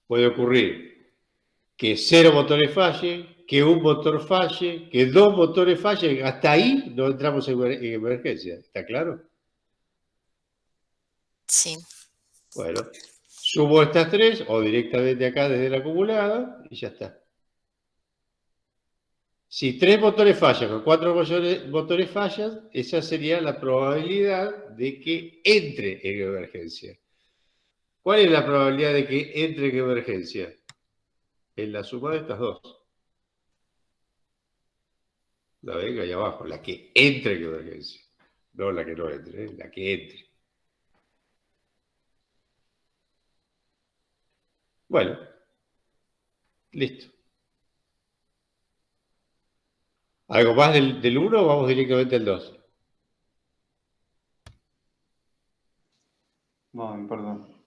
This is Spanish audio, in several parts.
puede ocurrir que 0 motores fallen, que un motor falle, que 2 motores fallen. Hasta ahí no entramos en emergencia. ¿Está claro? Sí. Bueno, sumo estas 3 o directamente acá desde la acumulada y ya está. Si 3 motores fallan o 4 motores fallan, esa sería la probabilidad de que entre en emergencia. ¿Cuál es la probabilidad de que entre en emergencia? En la suma de estas dos. La venga ahí abajo, la que entre en emergencia. No la que no entre, la que entre. Bueno, listo. ¿Algo más del 1 o vamos directamente al 2? No, perdón.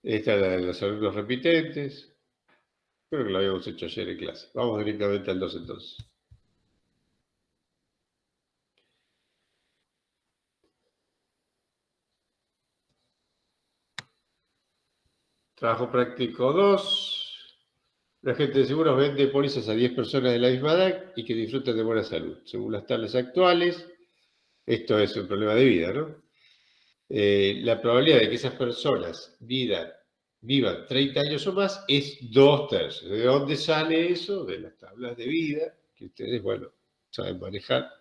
Esta es la de los alumnos repitentes. Creo que lo habíamos hecho ayer en clase. Vamos directamente al 2 entonces. Trabajo práctico 2. La agente de seguros vende pólizas a 10 personas de la misma edad y que disfruten de buena salud. Según las tablas actuales, esto es un problema de vida, ¿no? La probabilidad de que esas personas vivan 30 años o más es 2/3. ¿De dónde sale eso? De las tablas de vida, que ustedes, bueno, saben manejar.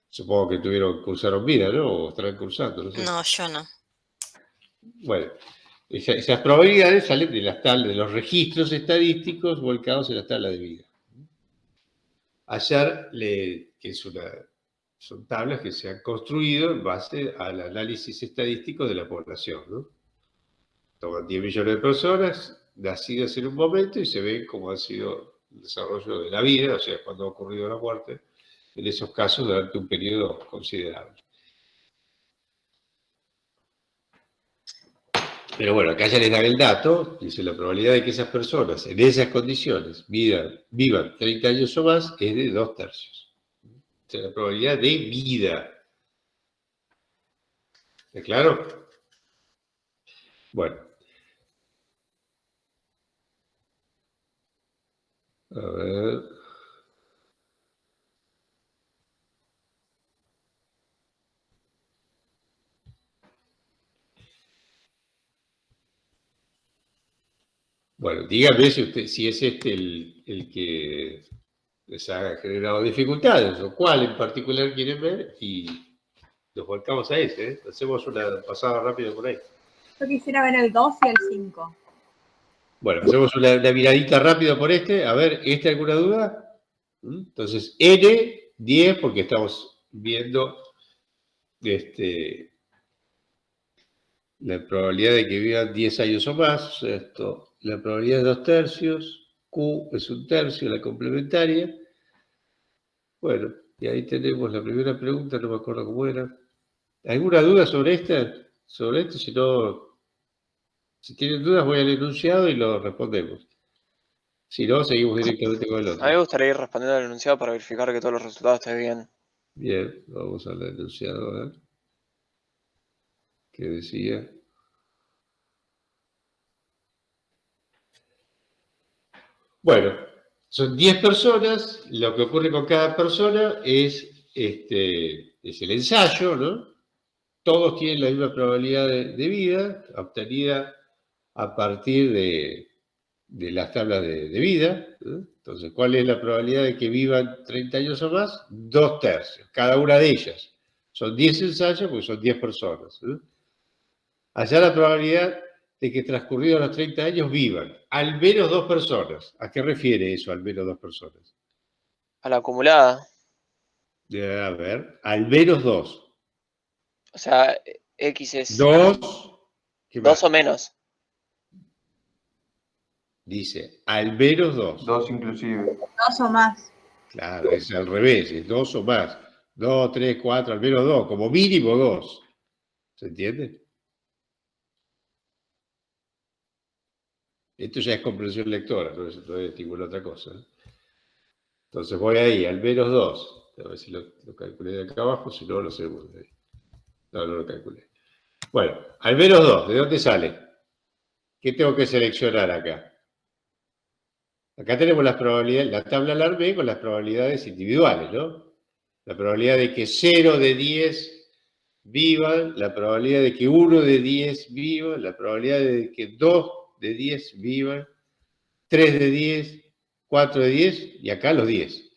Supongo que cursaron vida, ¿no? O estarán cursando, no sé. No, yo no. Bueno, esas probabilidades salen de las tablas, de los registros estadísticos volcados en las tablas de vida. Ayer, que son tablas que se han construido en base al análisis estadístico de la población, ¿no? Toman 10 millones de personas nacidas en un momento y se ven cómo ha sido el desarrollo de la vida, o sea, cuando ha ocurrido la muerte, en esos casos durante un periodo considerable. Pero bueno, acá ya les dan el dato, dice la probabilidad de que esas personas en esas condiciones vivan 30 años o más es de 2/3. O sea, la probabilidad de vida. ¿Está claro? Bueno. A ver. Bueno, dígame si es este el que les ha generado dificultades o cuál en particular quieren ver y nos volcamos a ese, ¿eh? Hacemos una pasada rápida por ahí. Yo quisiera ver el 2 y el 5. Bueno, hacemos una miradita rápida por este. A ver, ¿este alguna duda? Entonces, N, 10, porque estamos viendo la probabilidad de que vivan 10 años o más. La probabilidad es 2/3. Q es 1/3, la complementaria. Bueno, y ahí tenemos la primera pregunta, no me acuerdo cómo era. ¿Alguna duda sobre esta? Sobre esto, si no, si tienen dudas voy al enunciado y lo respondemos. Si no, seguimos directamente con el otro. A mí me gustaría ir respondiendo al enunciado para verificar que todos los resultados estén bien. Bien, vamos al enunciado a ver. ¿Qué decía? Bueno, son 10 personas, lo que ocurre con cada persona es el ensayo, ¿no? Todos tienen la misma probabilidad de vida, obtenida a partir de las tablas de vida, ¿no? Entonces, ¿cuál es la probabilidad de que vivan 30 años o más? 2/3, cada una de ellas. Son 10 ensayos porque son 10 personas, ¿no? Allá la probabilidad de que transcurridos los 30 años vivan al menos 2 personas. ¿A qué refiere eso, al menos 2 personas? A la acumulada. A ver, al menos 2. O sea, X es 2, ¿qué 2 más? o menos. Dice, al menos 2. 2 inclusive. 2 o más. Claro, es al revés, es 2 o más. 2, 3, 4, al menos 2, como mínimo 2. ¿Se entiende? Esto ya es comprensión lectora, no es ninguna otra cosa, ¿eh? Entonces voy ahí, al menos 2. A ver si lo calculé de acá abajo, si no, lo hacemos de ahí. No, no lo calculé. Bueno, al menos 2, ¿de dónde sale? ¿Qué tengo que seleccionar acá? Acá tenemos las probabilidades, la tabla la armé con las probabilidades individuales, ¿no? La probabilidad de que 0 de 10 vivan, la probabilidad de que 1 de 10 vivan, la probabilidad de que 2 de 10 vivan, 3 de 10, 4 de 10 y acá los 10.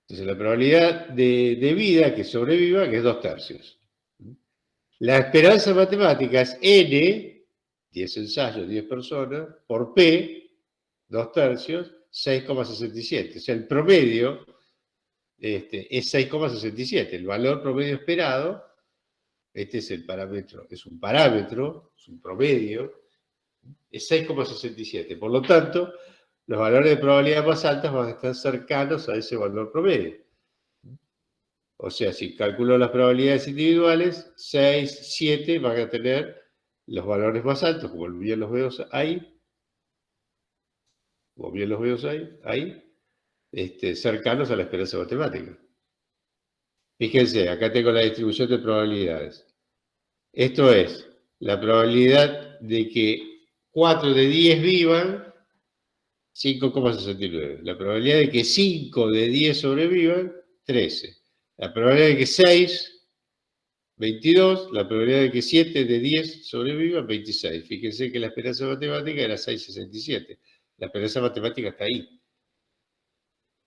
Entonces la probabilidad de vida que sobreviva, que es 2/3. La esperanza matemática es n, 10 ensayos, 10 personas, por p, 2/3, 6,67. O sea, el promedio es 6,67. El valor promedio esperado, este es el parámetro, es un promedio, es 6,67. Por lo tanto, los valores de probabilidad más altas van a estar cercanos a ese valor promedio. O sea, si calculo las probabilidades individuales, 6, 7 van a tener los valores más altos, como bien los veo ahí, cercanos a la esperanza matemática. Fíjense, acá tengo la distribución de probabilidades. Esto es la probabilidad de que 4 de 10 vivan, 5,69. La probabilidad de que 5 de 10 sobrevivan, 13. La probabilidad de que 6, 22. La probabilidad de que 7 de 10 sobrevivan, 26. Fíjense que la esperanza matemática era 6,67. La esperanza matemática está ahí.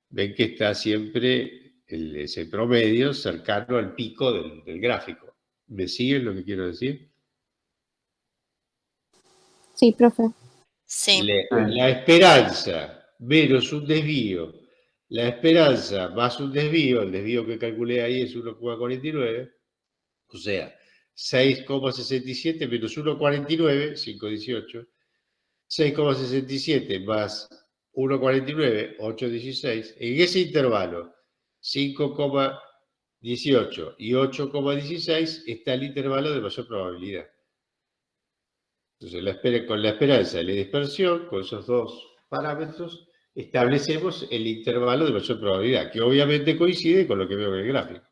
Ven que está siempre ese promedio cercano al pico del gráfico. ¿Me siguen lo que quiero decir? Sí, profe. Sí. La esperanza menos un desvío, la esperanza más un desvío, el desvío que calculé ahí es 1,49, o sea, 6,67 menos 1,49, 5,18, 6,67 más 1,49, 8,16. En ese intervalo, 5,18 y 8,16 está el intervalo de mayor probabilidad. Entonces, con la esperanza y la dispersión, con esos dos parámetros, establecemos el intervalo de mayor probabilidad, que obviamente coincide con lo que veo en el gráfico.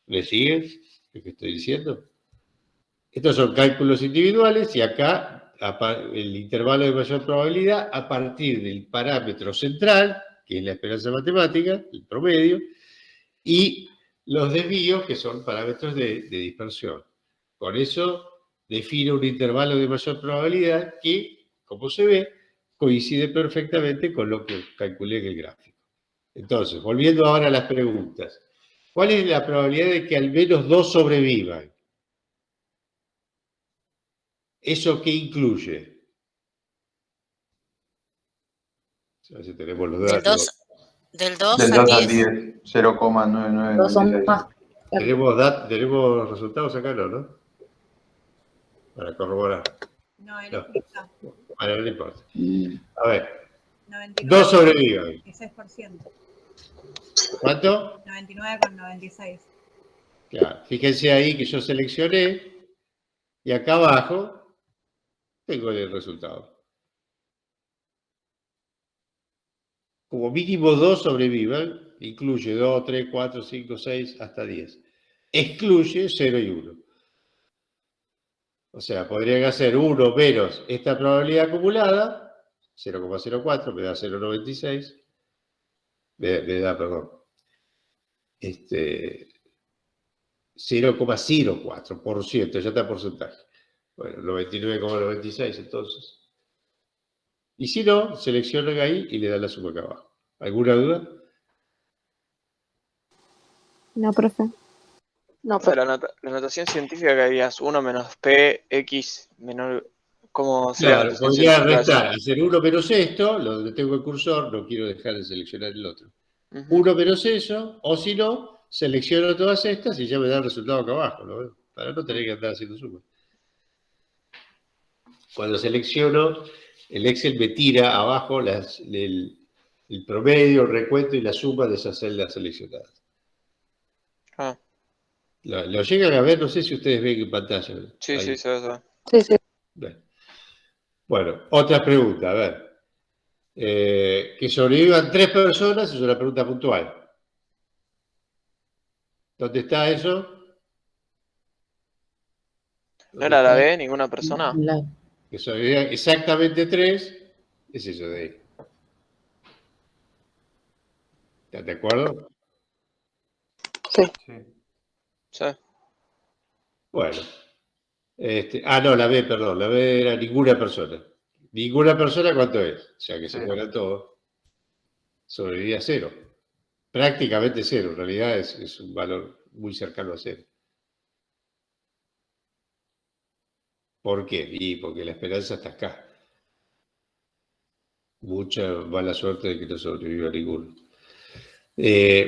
¿Me siguen lo que estoy diciendo? Estos son cálculos individuales y acá el intervalo de mayor probabilidad a partir del parámetro central, que es la esperanza matemática, el promedio, y los desvíos, que son parámetros de dispersión. Con eso define un intervalo de mayor probabilidad que, como se ve, coincide perfectamente con lo que calculé en el gráfico. Entonces, volviendo ahora a las preguntas. ¿Cuál es la probabilidad de que al menos 2 sobrevivan? ¿Eso qué incluye? A ver si tenemos los datos. Del 2 Del al 2 al 10. 10, 0,9996. Dos son más. ¿Tenemos resultados acá, no? Para corroborar. No, en No. este está. Bueno, no importa. A ver, 99, 2 sobreviven. 96%. ¿Cuánto? 99,96. Claro, fíjense ahí que yo seleccioné y acá abajo tengo el resultado. Como mínimo 2 sobrevivan, incluye 2, 3, 4, 5, 6, hasta 10. Excluye 0 y 1. O sea, podrían hacer 1 menos esta probabilidad acumulada, 0,04, me da 0,96, me da, perdón, 0,04%, ya está porcentaje. Bueno, 99,96 entonces. Y si no, seleccionan ahí y le dan la suma acá abajo. ¿Alguna duda? No, profe. No, pero la notación científica que harías 1 menos p, x menor. ¿Cómo sería la Claro, notación podría científica de eso? restar, hacer 1 menos esto, donde tengo el cursor, no quiero dejar de seleccionar el otro. Ujú. 1 menos eso, o si no, selecciono todas estas y ya me da el resultado acá abajo, ¿no? Para no tener que andar haciendo suma. Cuando selecciono, el Excel me tira abajo el promedio, el recuento y la suma de esas celdas seleccionadas. Ah, Lo llegan a ver, no sé si ustedes ven en pantalla. sí, Ahí. sí, se ve. Sí, sí. Bueno, otra pregunta, a ver. Que sobrevivan 3 personas es una pregunta puntual. ¿Dónde está eso? ¿No ¿Dónde era la está? B, ninguna persona? Que son exactamente 3, es eso de ahí. ¿Estás de acuerdo? Sí. Sí. Sí. Bueno. No, la B, perdón. La B era ninguna persona. Ninguna persona, ¿cuánto es? O sea, que se Cero. fueran todos. Sobreviviría 0. Prácticamente 0. En realidad es un valor muy cercano a 0. ¿Por qué? Y porque la esperanza está acá. Mucha mala suerte de que no sobreviva ninguno.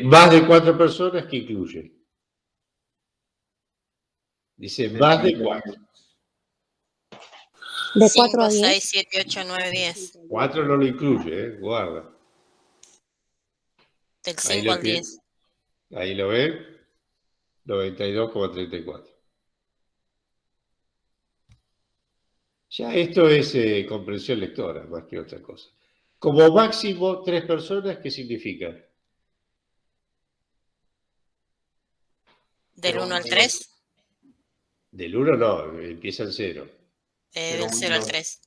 Más de 4 personas, ¿qué incluye? Dice más de 4. De 4 5, a 10. 6, 7, 8, 9, 10. 4 no lo incluye, guarda. Del Ahí 5 lo, al 10. ahí lo ven. 92,34. Ya esto es comprensión lectora, más que otra cosa. Como máximo 3 personas, ¿qué significa? Del 1 al 3. Del 1 no, empieza en 0. Del 0 al 3.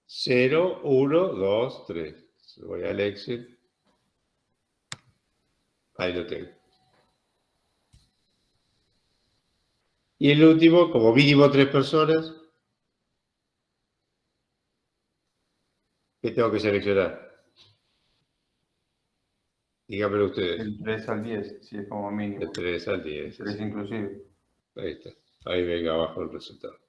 0, 1, 2, 3. Voy al Excel. Ahí lo tengo. Y el último, como mínimo 3 personas, ¿qué tengo que seleccionar? Díganmelo ustedes. Del 3 al 10, sí, es como mínimo. De 3 al 10. 3 sí. inclusive. Ahí está. Ahí venga abajo el resultado.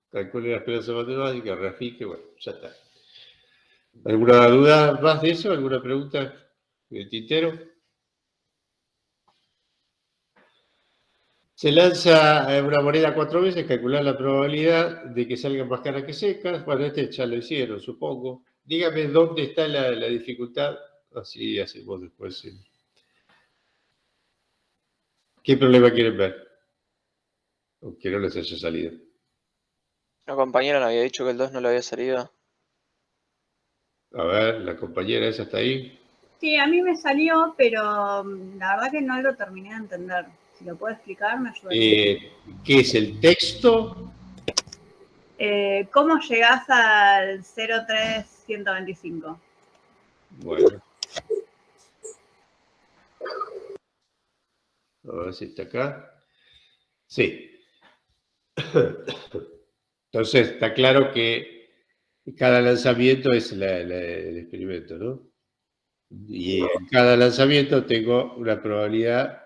Calcule la esperanza matemática, grafique, bueno, ya está. ¿Alguna duda más de eso? ¿Alguna pregunta del tintero? Se lanza una moneda 4 veces, calcular la probabilidad de que salgan más caras que secas. Bueno, este ya lo hicieron, supongo. Dígame dónde está la dificultad. Así hacemos después. Sí. ¿Qué problema quieren ver? Aunque no les haya salido. La compañera me había dicho que el 2 no le había salido. A ver, la compañera esa está ahí. Sí, a mí me salió, pero la verdad que no lo terminé de entender. Si lo puedo explicar, me ayudaría. ¿Qué es el texto? ¿Cómo llegás al 03125? Bueno. A ver si está acá. Sí. Entonces, está claro que cada lanzamiento es el experimento, ¿no? Y en cada lanzamiento tengo una probabilidad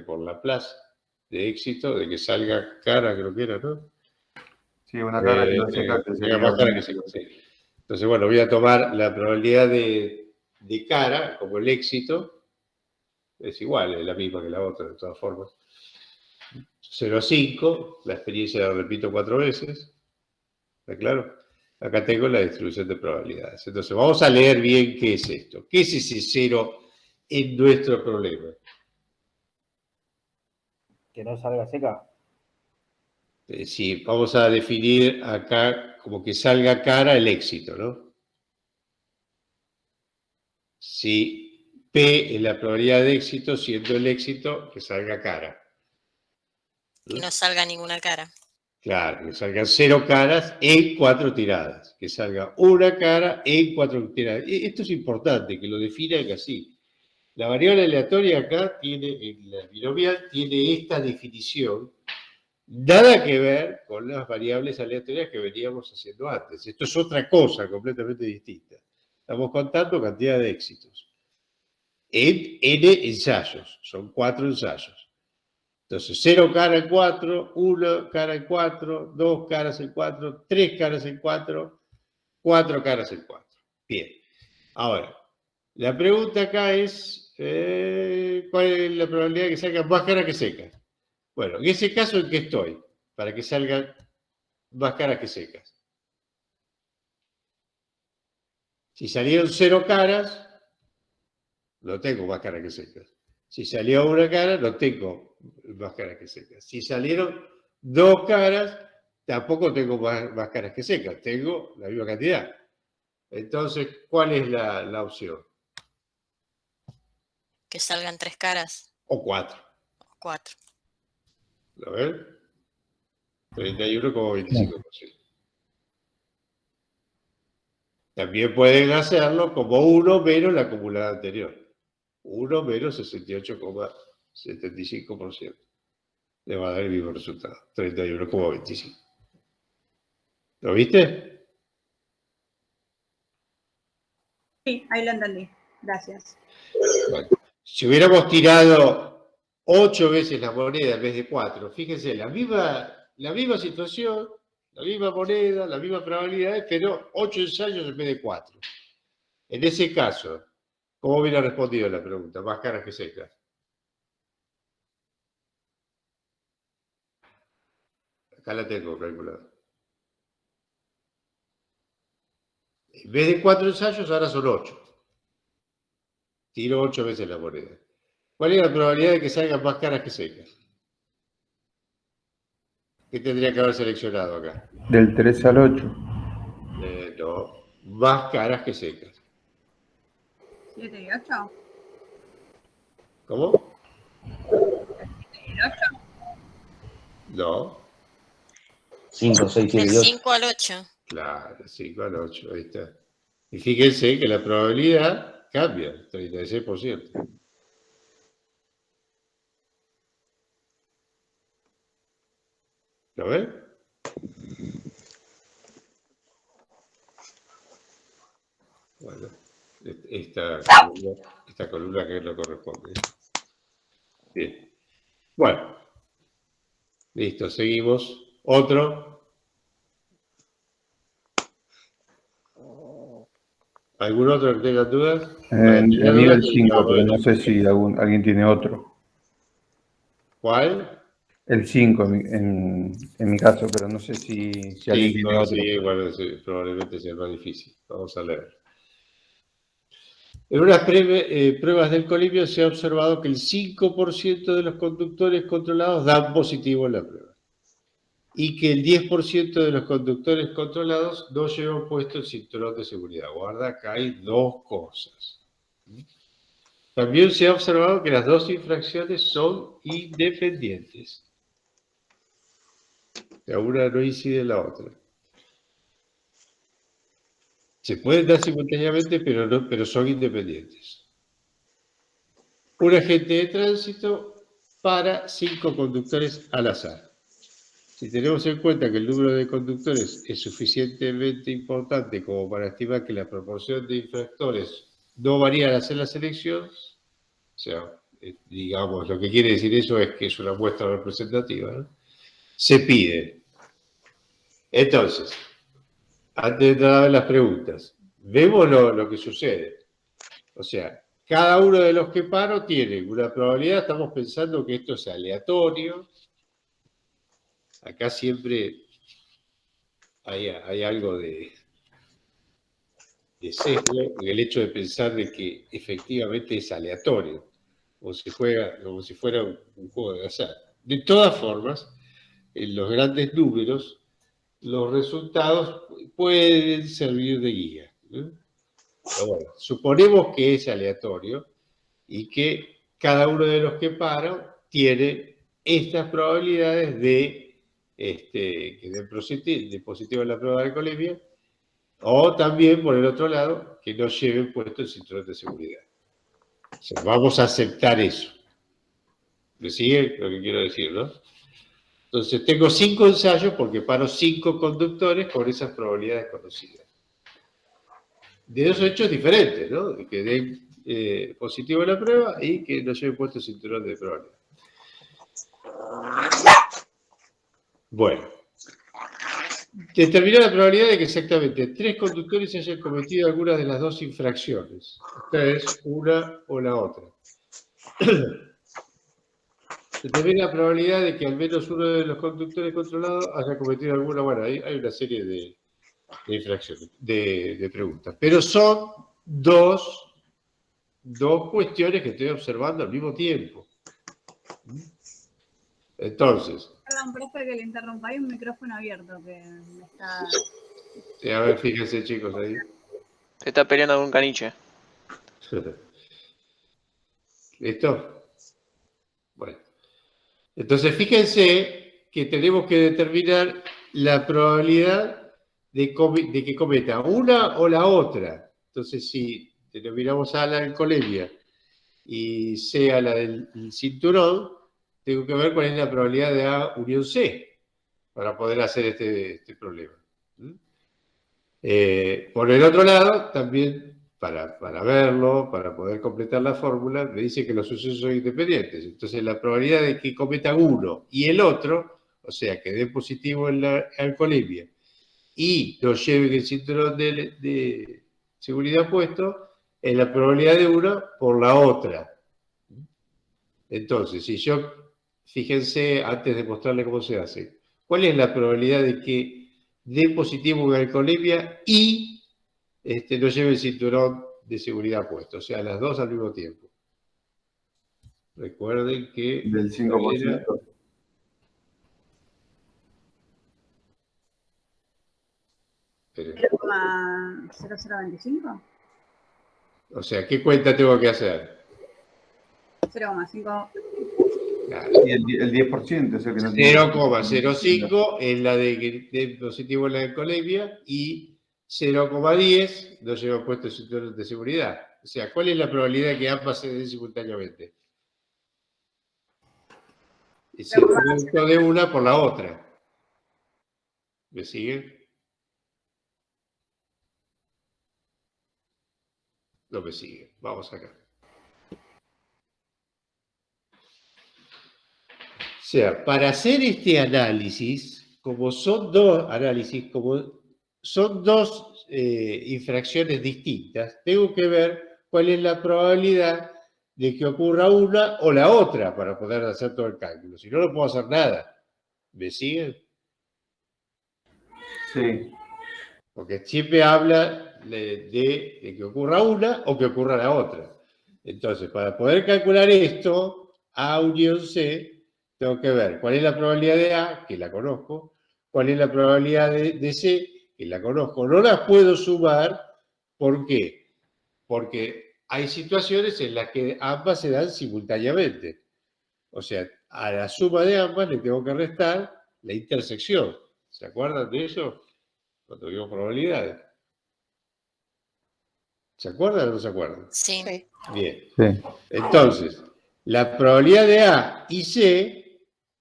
por Laplace de éxito de que salga cara, creo que era, ¿no? Sí, una cara que no se Que que salga más cara que seca, sí. Entonces, bueno, voy a tomar la probabilidad de cara como el éxito. Es igual, es la misma que la otra, de todas formas. 0,5, la experiencia la repito 4 veces. ¿Está claro? Acá tengo la distribución de probabilidades. Entonces, vamos a leer bien qué es esto. ¿Qué es ese 0 en nuestro problema? Que no salga seca. Sí, vamos a definir acá como que salga cara el éxito, ¿no? Si P es la probabilidad de éxito, siendo el éxito que salga cara. Que no salga ninguna cara. Claro, que salgan 0 caras en 4 tiradas. Que salga una cara en 4 tiradas. Esto es importante, que lo definan así. La variable aleatoria acá tiene, en la binomial, tiene esta definición. Nada que ver con las variables aleatorias que veníamos haciendo antes. Esto es otra cosa completamente distinta. Estamos contando cantidad de éxitos. En N ensayos. Son 4 ensayos. Entonces, 0 cara en 4, 1 cara en 4, 2 caras en 4, 3 caras en 4, 4 caras en 4. Bien. Ahora, la pregunta acá es, ¿cuál es la probabilidad de que salgan más caras que secas? Bueno, en ese caso, ¿en qué estoy? Para que salgan más caras que secas. Si salieron 0 caras, no tengo más caras que secas. Si salió una cara, no tengo más caras que secas. Si salieron 2 caras, tampoco tengo más caras que secas. Tengo la misma cantidad. Entonces, ¿cuál es la opción? Que salgan 3 caras. O 4. 4. ¿Lo ven? 31,25%. También pueden hacerlo como 1 menos la acumulada anterior. 1 menos 68,75%. Le va a dar el mismo resultado. 31,25. ¿Lo viste? Sí, ahí lo entendí. Gracias. Bueno, si hubiéramos tirado 8 veces la moneda en vez de 4, fíjense, la misma situación, la misma moneda, la misma probabilidad, pero 8 ensayos en vez de 4. En ese caso, ¿cómo hubiera respondido la pregunta? Más caras que secas. Acá la tengo calculada. En vez de 4 ensayos, ahora son 8. Tiro 8 veces la moneda. ¿Cuál es la probabilidad de que salgan más caras que secas? ¿Qué tendría que haber seleccionado acá? Del 3 al 8. No, más caras que secas. 7 y 8. ¿Cómo? 7 y 8. No, 5, 6, 7 Del y 8. 5 al 8. claro, 5 al 8, ahí está. Y fíjense que la probabilidad cambia, 36%. ¿Lo ven? Bueno, esta columna que no corresponde. Bien. Bueno, listo, seguimos. Otro. ¿Algún otro que tenga dudas? A mí era el 5, No, pero no sé si alguien tiene otro. ¿Cuál? El 5 en mi caso, pero no sé si alguien tiene otro. Sí, bueno, sí, probablemente sea más difícil. Vamos a leer. En unas pruebas del Colibio se ha observado que el 5% de los conductores controlados dan positivo en la prueba y que el 10% de los conductores controlados no llevan puesto el cinturón de seguridad. Guarda, acá hay dos cosas. También se ha observado que las dos infracciones son independientes. La una no incide en la otra. Se pueden dar simultáneamente, pero son independientes. Un agente de tránsito para 5 conductores al azar. Si tenemos en cuenta que el número de conductores es suficientemente importante como para estimar que la proporción de infractores no varía al hacer la selección, o sea, digamos, lo que quiere decir eso es que es una muestra representativa, ¿no? Se pide. Entonces, antes de entrar a las preguntas, vemos lo que sucede. O sea, cada uno de los que paro tiene una probabilidad, estamos pensando que esto es aleatorio. Acá siempre hay algo de sesgo en el hecho de pensar de que efectivamente es aleatorio, como si fuera un juego de azar. De todas formas, en los grandes números, los resultados pueden servir de guía, ¿no? Pero bueno, suponemos que es aleatorio y que cada uno de los que paro tiene estas probabilidades de que den positivo en la prueba de alcoholemia, o también, por el otro lado, que no lleven puesto el cinturón de seguridad. O sea, vamos a aceptar eso. ¿Me sigue lo que quiero decir, no? Entonces, tengo 5 ensayos porque paro 5 conductores con esas probabilidades conocidas. De dos hechos diferentes, ¿no? De que den positivo en la prueba y que no lleven puesto el cinturón de probabilidad. Bueno. Determinar la probabilidad de que exactamente 3 conductores hayan cometido alguna de las dos infracciones. Esta es una o la otra. Determina la probabilidad de que al menos uno de los conductores controlados haya cometido alguna. Bueno, hay una serie de infracciones, de preguntas. Pero son dos cuestiones que estoy observando al mismo tiempo. Entonces. Perdón, profe, que le interrumpa. Hay un micrófono abierto que me está. A ver, fíjense, chicos, ahí. Se está peleando con un caniche. ¿Listo? Bueno. Entonces, fíjense que tenemos que determinar la probabilidad de que cometa una o la otra. Entonces, si denominamos A la alcoholemia y C a la del cinturón, tengo que ver cuál es la probabilidad de A unión C para poder hacer este problema. Por el otro lado, también para verlo, para poder completar la fórmula, me dice que los sucesos son independientes. Entonces, la probabilidad de que cometan uno y el otro, o sea, que dé positivo en la alcoholemia y no lleven el cinturón de seguridad puesto, es la probabilidad de una por la otra. Entonces, si yo, fíjense, antes de mostrarle cómo se hace, ¿cuál es la probabilidad de que dé positivo en alcoholemia y no lleve el cinturón de seguridad puesto? O sea, las dos al mismo tiempo. Recuerden que... Del 5%. Esperen. 0,0025. O sea, ¿qué cuenta tengo que hacer? 0,5. Claro. Y el 10% es el que no tiene. 0,05 es la de que dé positivo en la alcoholemia y 0,10 no lleva puesto el cinturón de seguridad. O sea, ¿cuál es la probabilidad de que ambas se den simultáneamente? Es el producto de una por la otra. ¿Me siguen? No me siguen. Vamos acá. O sea, para hacer este análisis, como son dos infracciones distintas, tengo que ver cuál es la probabilidad de que ocurra una o la otra para poder hacer todo el cálculo. Si no, no puedo hacer nada. ¿Me siguen? Sí. Porque siempre habla de que ocurra una o que ocurra la otra. Entonces, para poder calcular esto, A unión C, tengo que ver cuál es la probabilidad de A, que la conozco, cuál es la probabilidad de C, que la conozco. No las puedo sumar, ¿por qué? Porque hay situaciones en las que ambas se dan simultáneamente. O sea, a la suma de ambas le tengo que restar la intersección. ¿Se acuerdan de eso? Cuando vimos probabilidades. ¿Se acuerdan o no se acuerdan? Sí. Bien. Sí. Entonces, la probabilidad de A y C,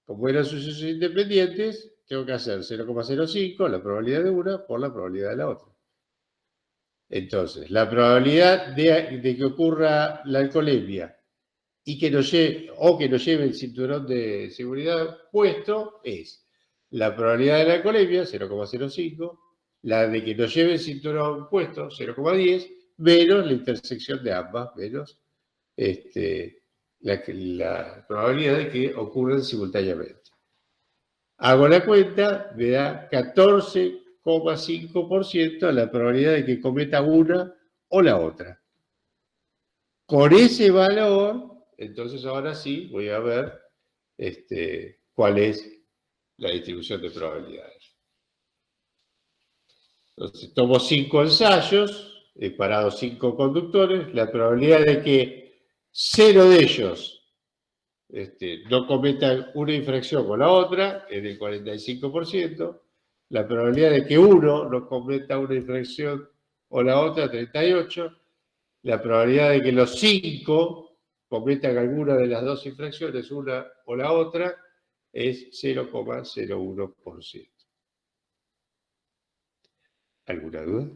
como eran sucesos independientes, tengo que hacer 0,05, la probabilidad de una, por la probabilidad de la otra. Entonces, la probabilidad de que ocurra la alcoholemia y que no lleve el cinturón de seguridad puesto es la probabilidad de la alcoholemia, 0,05, la de que no lleve el cinturón puesto, 0,10, menos la intersección de ambas, menos la probabilidad de que ocurran simultáneamente. Hago la cuenta, me da 14,5% la probabilidad de que cometa una o la otra. Con ese valor, entonces ahora sí voy a ver cuál es la distribución de probabilidades. Entonces tomo 5 ensayos, he parado 5 conductores, la probabilidad de que 0 de ellos no cometan una infracción con la otra es del 45%, la probabilidad de que uno no cometa una infracción o la otra 38%, la probabilidad de que los 5 cometan alguna de las dos infracciones, una o la otra, es 0,01%. ¿Alguna duda?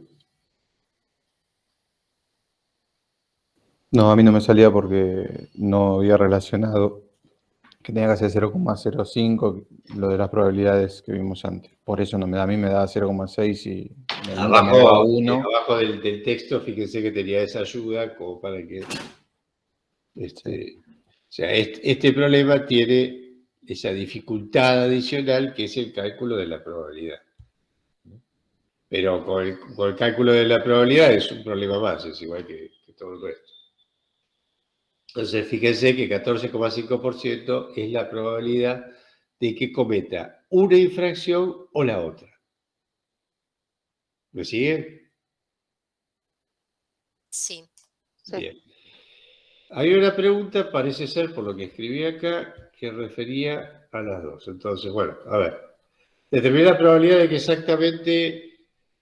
No, a mí no me salía porque no había relacionado que tenía que ser 0,05 lo de las probabilidades que vimos antes. Por eso no me da, a mí me da 0,6 y me da 1. Abajo del texto, fíjense que tenía esa ayuda como para que... O sea, este problema tiene esa dificultad adicional que es el cálculo de la probabilidad. Pero con el cálculo de la probabilidad es un problema más, es igual que todo el resto. Entonces, fíjense que 14,5% es la probabilidad de que cometa una infracción o la otra. ¿Me sigue? Sí. Sí. Bien. Hay una pregunta, parece ser, por lo que escribí acá, que refería a las dos. Entonces, bueno, a ver. Determina la probabilidad de que exactamente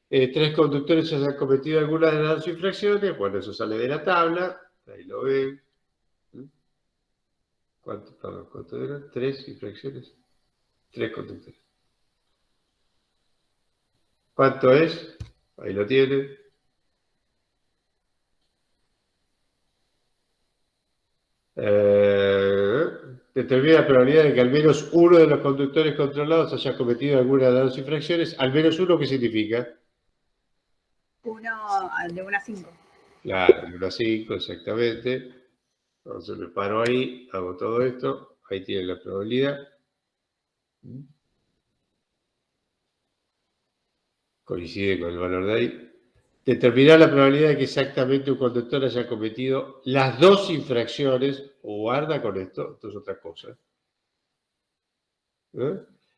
tres conductores hayan cometido alguna de las dos infracciones. Bueno, eso sale de la tabla. Ahí lo ven. ¿Cuánto eran? ¿Tres infracciones? Tres conductores. ¿Cuánto es? Ahí lo tienen. Determina la probabilidad de que al menos uno de los conductores controlados haya cometido alguna de las dos infracciones. Al menos uno, ¿qué significa? Uno de 1 a 5. Claro, de 1 a 5, exactamente. Entonces me paro ahí, hago todo esto. Ahí tiene la probabilidad. Coincide con el valor de ahí. Determinar la probabilidad de que exactamente un conductor haya cometido las dos infracciones, o guarda con esto es otra cosa.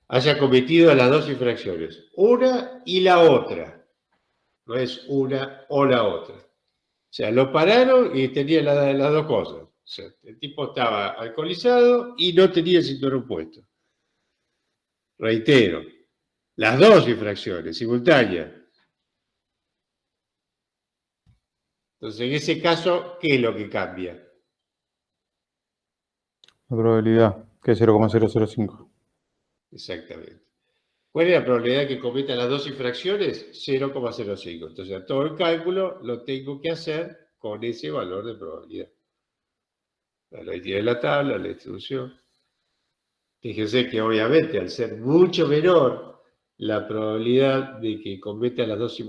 Haya cometido las dos infracciones, una y la otra. No es una o la otra. O sea, lo pararon y tenía las dos cosas. O sea, el tipo estaba alcoholizado y no tenía el cinturón puesto. Reitero, las dos infracciones simultáneas. Entonces, en ese caso, ¿qué es lo que cambia? La probabilidad, que es 0,005. Exactamente. ¿Cuál es la probabilidad de que cometa las dos infracciones? 0,05. Entonces, todo el cálculo lo tengo que hacer con ese valor de probabilidad. Bueno, ahí tiene la tabla, la distribución. Fíjense que obviamente al ser mucho menor la probabilidad de que cometa las dos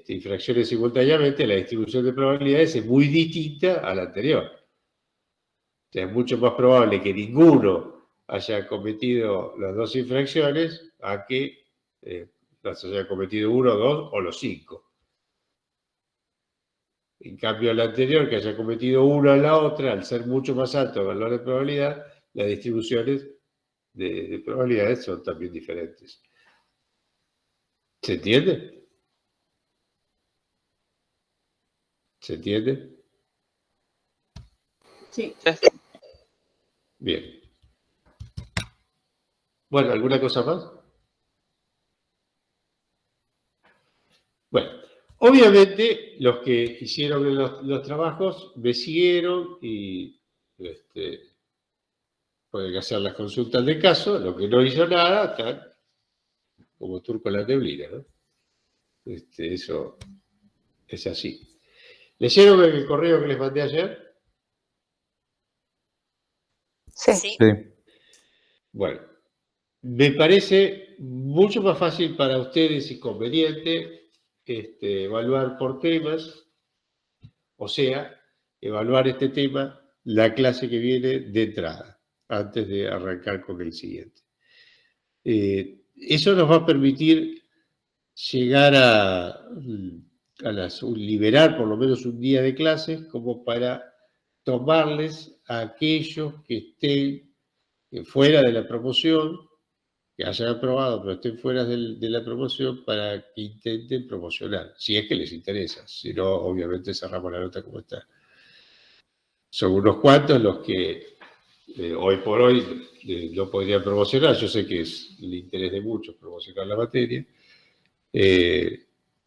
infracciones simultáneamente, la distribución de probabilidades es muy distinta a la anterior. O sea, es mucho más probable que ninguno haya cometido las dos infracciones a que las haya cometido uno, dos o los cinco. En cambio, la anterior, que haya cometido una o la otra, al ser mucho más alto el valor de probabilidad, las distribuciones de probabilidades son también diferentes. ¿Se entiende? ¿Se entiende? Sí. Bien. Bueno, ¿alguna cosa más? Bueno, obviamente los que hicieron los trabajos me siguieron y pueden hacer las consultas de caso. Lo que no hizo nada, está como turco en la neblina, ¿no? Eso es así. ¿Leyeron el correo que les mandé ayer? Sí. Sí. Sí. Bueno, me parece mucho más fácil para ustedes y conveniente evaluar por temas, o sea, evaluar este tema la clase que viene de entrada, antes de arrancar con el siguiente. Eso nos va a permitir llegar liberar por lo menos un día de clases como para tomarles a aquellos que estén fuera de la promoción, que hayan aprobado pero estén fuera de la promoción, para que intenten promocionar, si es que les interesa. Si no, obviamente cerramos la nota como está. Son unos cuantos los que hoy por hoy no podrían promocionar. Yo sé que es el interés de muchos promocionar la materia.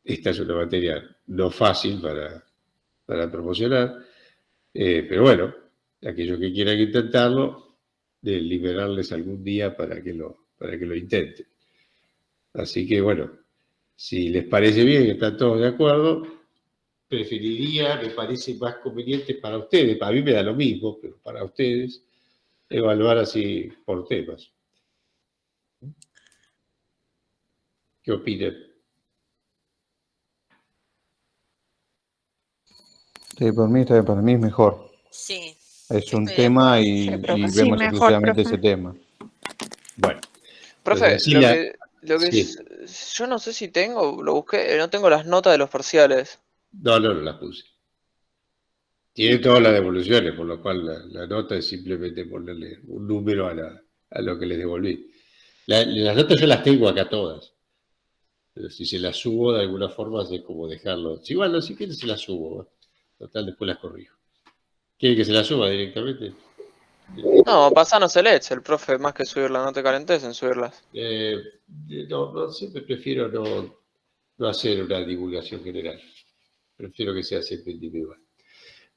Esta es una materia no fácil para promocionar, pero bueno, aquellos que quieran intentarlo, liberarles algún día para que lo intenten. Así que bueno, si les parece bien, están todos de acuerdo, preferiría, me parece más conveniente para ustedes, para mí me da lo mismo, pero para ustedes, evaluar así por temas. ¿Qué opinan? Sí, por mí está bien, para mí es mejor. Sí. Es un Estoy de tema acuerdo. y, Sí, profe. y Sí, vemos mejor, exclusivamente profe. ese tema. Bueno, Profe, así lo que sí. yo no sé si tengo, lo busqué, no tengo las notas de los parciales. No las puse. Tiene todas las devoluciones, por lo cual la nota es simplemente ponerle un número a lo que les devolví. Las notas yo las tengo acá todas. Pero si se las subo, de alguna forma es como dejarlo. Si igual, no, si quieren se las subo. Total, después las corrijo. ¿Quieren que se las suba directamente? No, pasanos el Edge, el profe, más que subirlas, no te calentes en subirlas. No, siempre prefiero no hacer una divulgación general. Prefiero que sea siempre individual.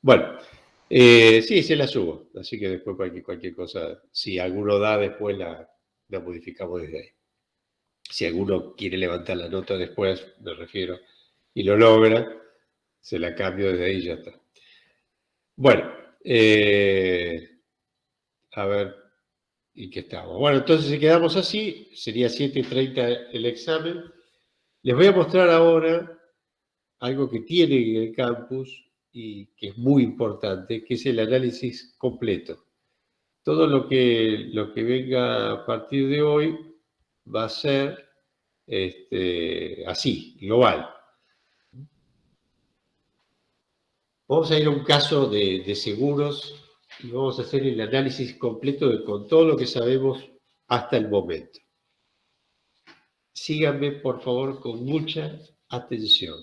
Bueno, sí, se la subo. Así que después cualquier cosa, si alguno da, después la modificamos desde ahí. Si alguno quiere levantar la nota después, me refiero, y lo logra, se la cambio desde ahí y ya está. Bueno, a ver, ¿y qué estamos? Bueno, entonces si quedamos así, sería 7:30 el examen. Les voy a mostrar ahora algo que tiene el campus y que es muy importante, que es el análisis completo. Todo lo que venga a partir de hoy va a ser así, global. Vamos a ir a un caso de seguros y vamos a hacer el análisis completo con todo lo que sabemos hasta el momento. Síganme, por favor, con mucha atención.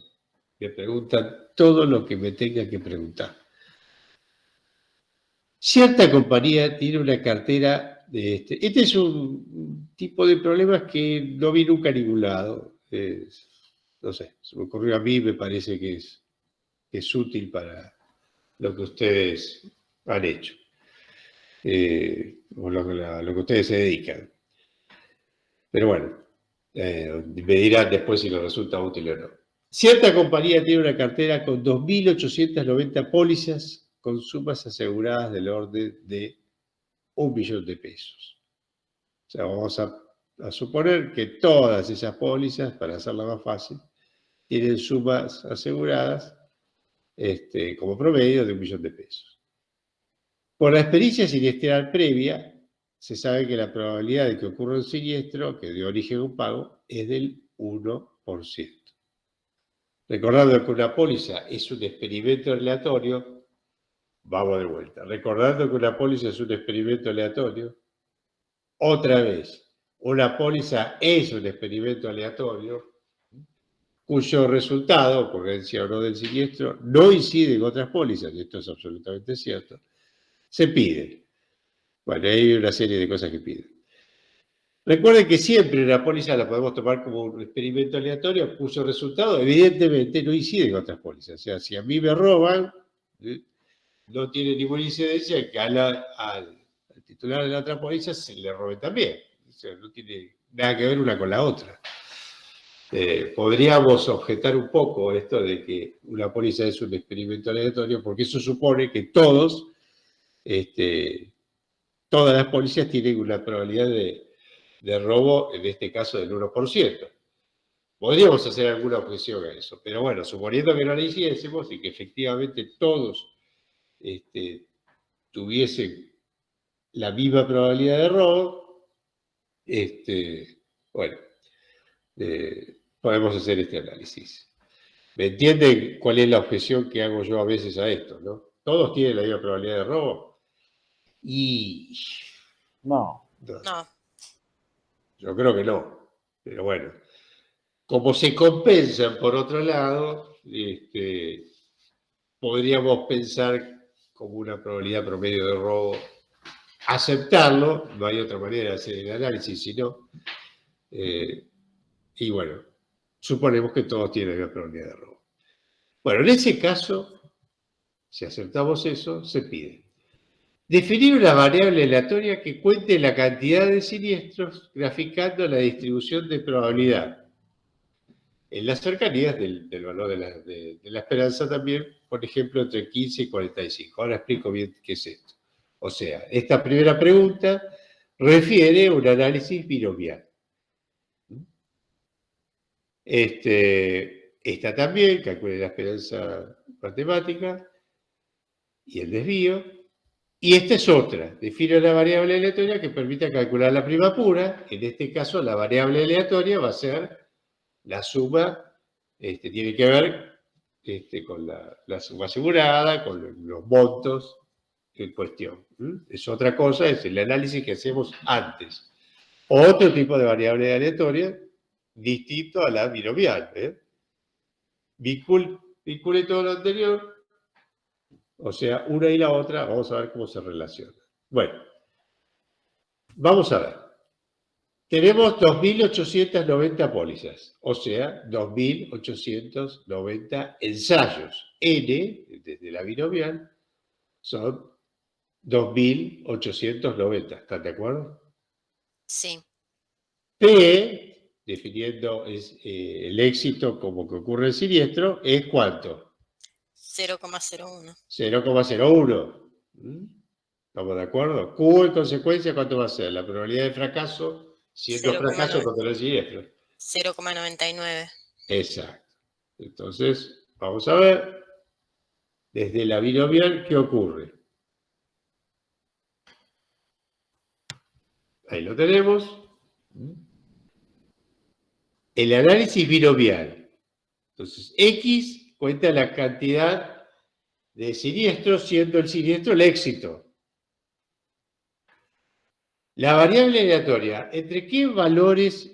Me preguntan todo lo que me tengan que preguntar. Cierta compañía tiene una cartera de Este es un tipo de problemas que no vi nunca a ningún lado. No sé, se me ocurrió a mí, me parece que es útil para lo que ustedes han hecho. O lo que ustedes se dedican. Pero bueno, me dirán después si les resulta útil o no. Cierta compañía tiene una cartera con 2.890 pólizas con sumas aseguradas del orden de 1 millón de pesos. O sea, vamos a suponer que todas esas pólizas, para hacerla más fácil, tienen sumas aseguradas como promedio de 1 millón de pesos. Por la experiencia siniestral previa, se sabe que la probabilidad de que ocurra un siniestro que dio origen a un pago es del 1%. Recordando que una póliza es un experimento aleatorio, vamos de vuelta. Recordando que una póliza es un experimento aleatorio, otra vez, una póliza es un experimento aleatorio cuyo resultado, ocurrencia o no del siniestro, no incide en otras pólizas, y esto es absolutamente cierto, se pide. Bueno, hay una serie de cosas que piden. Recuerden que siempre una póliza la podemos tomar como un experimento aleatorio cuyo resultado evidentemente no incide en otras pólizas. O sea, si a mí me roban, no tiene ninguna incidencia que al titular de la otra póliza se le robe también. O sea, no tiene nada que ver una con la otra. Podríamos objetar un poco esto de que una póliza es un experimento aleatorio porque eso supone que todas las pólizas tienen una probabilidad de robo, en este caso del 1%. Podríamos hacer alguna objeción a eso, pero bueno, suponiendo que no la hiciésemos y que efectivamente todos tuviesen la misma probabilidad de robo, bueno, podemos hacer este análisis. ¿Me entienden cuál es la objeción que hago yo a veces a esto, no? ¿Todos tienen la misma probabilidad de robo? Y... No. No. Yo creo que no, pero bueno. Como se compensan por otro lado, podríamos pensar como una probabilidad promedio de robo, aceptarlo, no hay otra manera de hacer el análisis, sino, y bueno, suponemos que todos tienen la misma probabilidad de robo. Bueno, en ese caso, si aceptamos eso, se pide definir una variable aleatoria que cuente la cantidad de siniestros graficando la distribución de probabilidad en las cercanías del valor de la esperanza también, por ejemplo, entre 15 y 45. Ahora explico bien qué es esto. O sea, esta primera pregunta refiere a un análisis binomial. Esta también, calcule la esperanza matemática y el desvío. Y esta es otra, define una variable aleatoria que permita calcular la prima pura. En este caso, la variable aleatoria va a ser la suma, tiene que ver con la suma asegurada, con los montos en cuestión. Es otra cosa, es el análisis que hacemos antes. Otro tipo de variable aleatoria distinto a la binomial. Vincule todo lo anterior, o sea, una y la otra, vamos a ver cómo se relacionan. Bueno, vamos a ver. Tenemos 2.890 pólizas, o sea, 2.890 ensayos. N, desde la binomial, son 2.890. ¿Están de acuerdo? Sí. P, definiendo el éxito como que ocurre el siniestro, es ¿cuánto? 0,01. 0,01. ¿Estamos de acuerdo? Q, en consecuencia, ¿cuánto va a ser? La probabilidad de fracaso, siendo 0,9. fracaso contra el siniestro. 0,99. Exacto. Entonces, vamos a ver, desde la binomial, ¿qué ocurre? Ahí lo tenemos. El análisis binomial. Entonces, X cuenta la cantidad de siniestros, siendo el siniestro el éxito. La variable aleatoria, ¿entre qué valores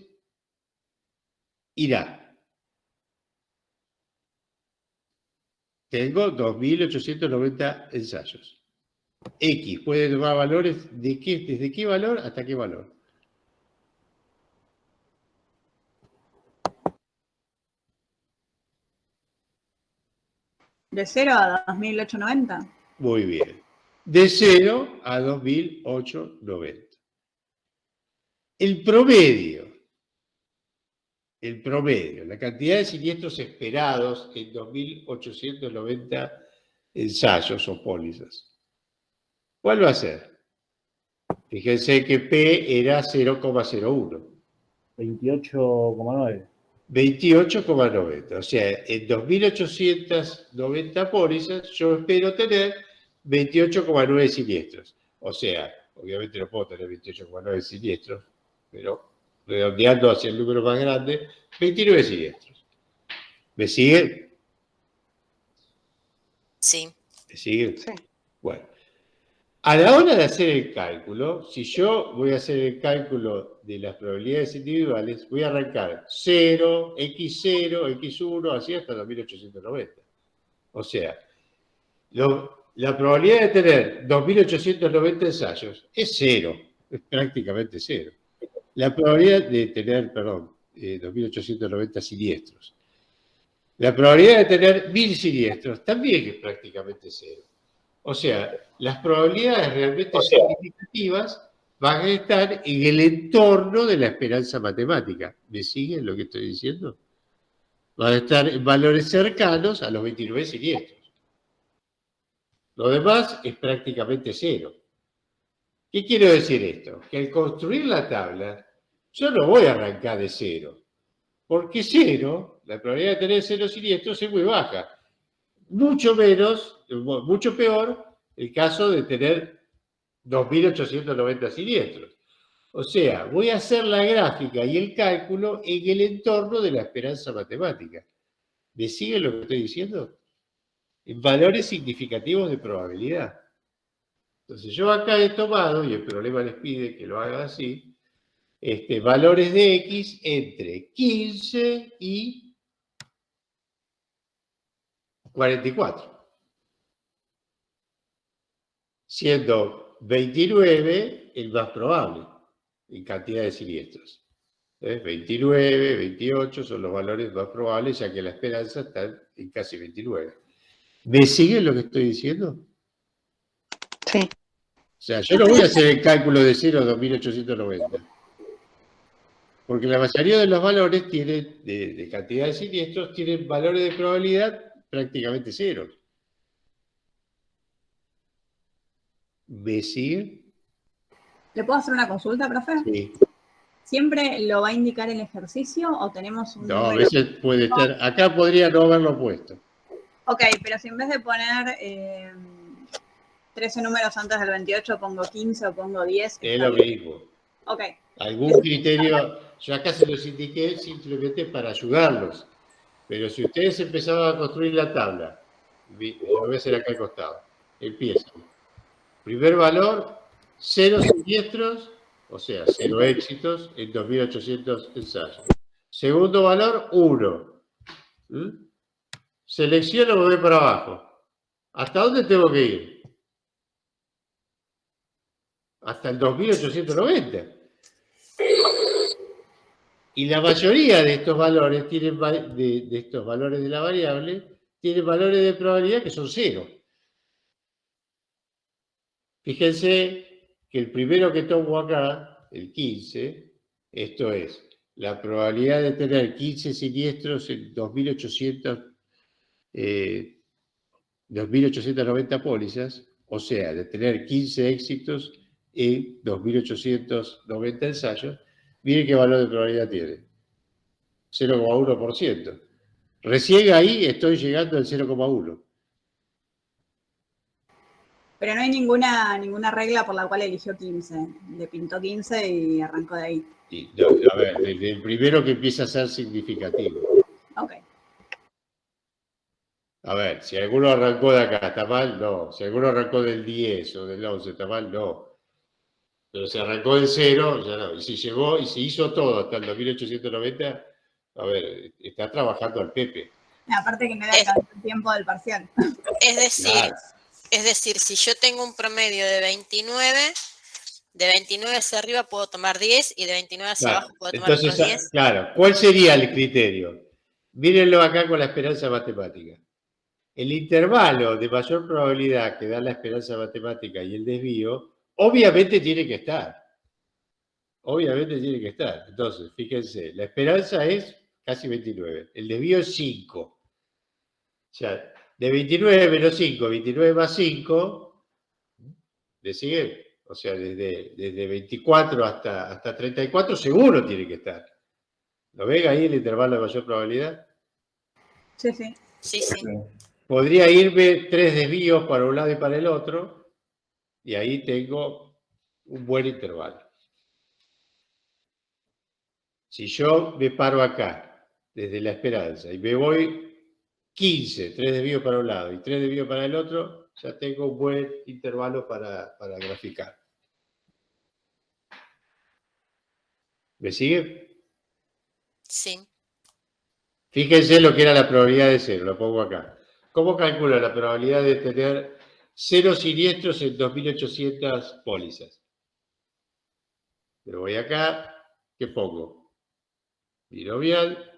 irá? Tengo 2.890 ensayos. X puede tomar valores de qué, desde qué valor hasta qué valor. De 0 a 2.890. Muy bien. De 0 a 2.890. El promedio, la cantidad de siniestros esperados en 2.890 ensayos o pólizas. ¿Cuál va a ser? Fíjense que P era 0,01. 28,9. 28,90. O sea, en 2.890 pólizas yo espero tener 28,9 siniestros. O sea, obviamente no puedo tener 28,9 siniestros, pero redondeando hacia el número más grande, 29 siniestros. ¿Me siguen? Sí. ¿Me siguen? Sí. Bueno. A la hora de hacer el cálculo, si yo voy a hacer el cálculo de las probabilidades individuales, voy a arrancar 0, x0, x1, así hasta 2.890. O sea, la probabilidad de tener 2.890 ensayos es 0, es prácticamente 0. La probabilidad de tener, 2.890 siniestros. La probabilidad de tener 1.000 siniestros también es prácticamente 0. O sea, las probabilidades realmente significativas van a estar en el entorno de la esperanza matemática. ¿Me siguen lo que estoy diciendo? Van a estar en valores cercanos a los 29 siniestros. Lo demás es prácticamente 0. ¿Qué quiero decir esto? Que al construir la tabla, yo no voy a arrancar de 0. Porque 0, la probabilidad de tener 0 siniestros es muy baja. Mucho peor el caso de tener 2.890 siniestros. O sea, voy a hacer la gráfica y el cálculo en el entorno de la esperanza matemática. ¿Me sigue lo que estoy diciendo? En valores significativos de probabilidad. Entonces yo acá he tomado, y el problema les pide que lo haga así, valores de X entre 15 y 44. Siendo 29 el más probable en cantidad de siniestros. 29, 28 son los valores más probables, ya que la esperanza está en casi 29. ¿Me siguen lo que estoy diciendo? Sí. O sea, yo no voy a hacer el cálculo de 0 a 2.890. Porque la mayoría de los valores tienen, de cantidad de siniestros, tienen valores de probabilidad prácticamente 0. ¿Me siguen? ¿Le puedo hacer una consulta, profe? Sí. ¿Siempre lo va a indicar el ejercicio o tenemos un No, a número? veces puede estar. Acá podría no haberlo puesto. Ok, pero si en vez de poner 13 números antes del 28 pongo 15 o pongo 10. Es lo mismo. Ok. Algún criterio, yo acá se los indiqué simplemente para ayudarlos. Pero si ustedes empezaban a construir la tabla, lo voy a hacer acá al costado. Empiezan. Primer valor, 0 siniestros, o sea, 0 éxitos en 2.800 ensayos. Segundo valor, 1. Selecciono, me voy para abajo. ¿Hasta dónde tengo que ir? Hasta el 2890. Y la mayoría de estos valores tienen de estos valores de la variable tienen valores de probabilidad que son 0. Fíjense que el primero que tomo acá, el 15, esto es la probabilidad de tener 15 siniestros en 2.890 pólizas, o sea, de tener 15 éxitos en 2.890 ensayos. Miren qué valor de probabilidad tiene. 0,1%. Recién ahí estoy llegando al 0,1. Pero no hay ninguna regla por la cual eligió 15. Le pintó 15 y arrancó de ahí. Y, no, a ver, desde el primero que empieza a ser significativo. Ok. A ver, si alguno arrancó de acá, ¿está mal? No. Si alguno arrancó del 10 o del 11, ¿está mal? No. Pero si arrancó del 0, ya no. Y si llegó y se hizo todo hasta el 2890, a ver, está trabajando al Pepe. Aparte que me da el tiempo del parcial. Es decir, Claro. si yo tengo un promedio de 29 hacia arriba puedo tomar 10 y de 29 hacia Claro. abajo puedo tomar Entonces, otros 10. claro, ¿cuál sería el criterio? Mírenlo acá con la esperanza matemática. El intervalo de mayor probabilidad que da la esperanza matemática y el desvío, obviamente tiene que estar. Obviamente tiene que estar. Entonces, fíjense, la esperanza es casi 29. El desvío es 5. O sea, de 29 menos 5, 29 más 5, ¿le sigue? O sea, desde 24 hasta 34 seguro tiene que estar. ¿Lo ven ahí el intervalo de mayor probabilidad? Sí, sí. Sí, sí. Podría irme 3 desvíos para un lado y para el otro, y ahí tengo un buen intervalo. Si yo me paro acá, desde la esperanza, y me voy 15, 3 desvíos para un lado y 3 desvíos para el otro, ya tengo un buen intervalo para graficar. ¿Me sigue? Sí. Fíjense lo que era la probabilidad de 0, lo pongo acá. ¿Cómo calculo la probabilidad de tener 0 siniestros en 2.800 pólizas? Me voy acá, ¿qué pongo? Binomial.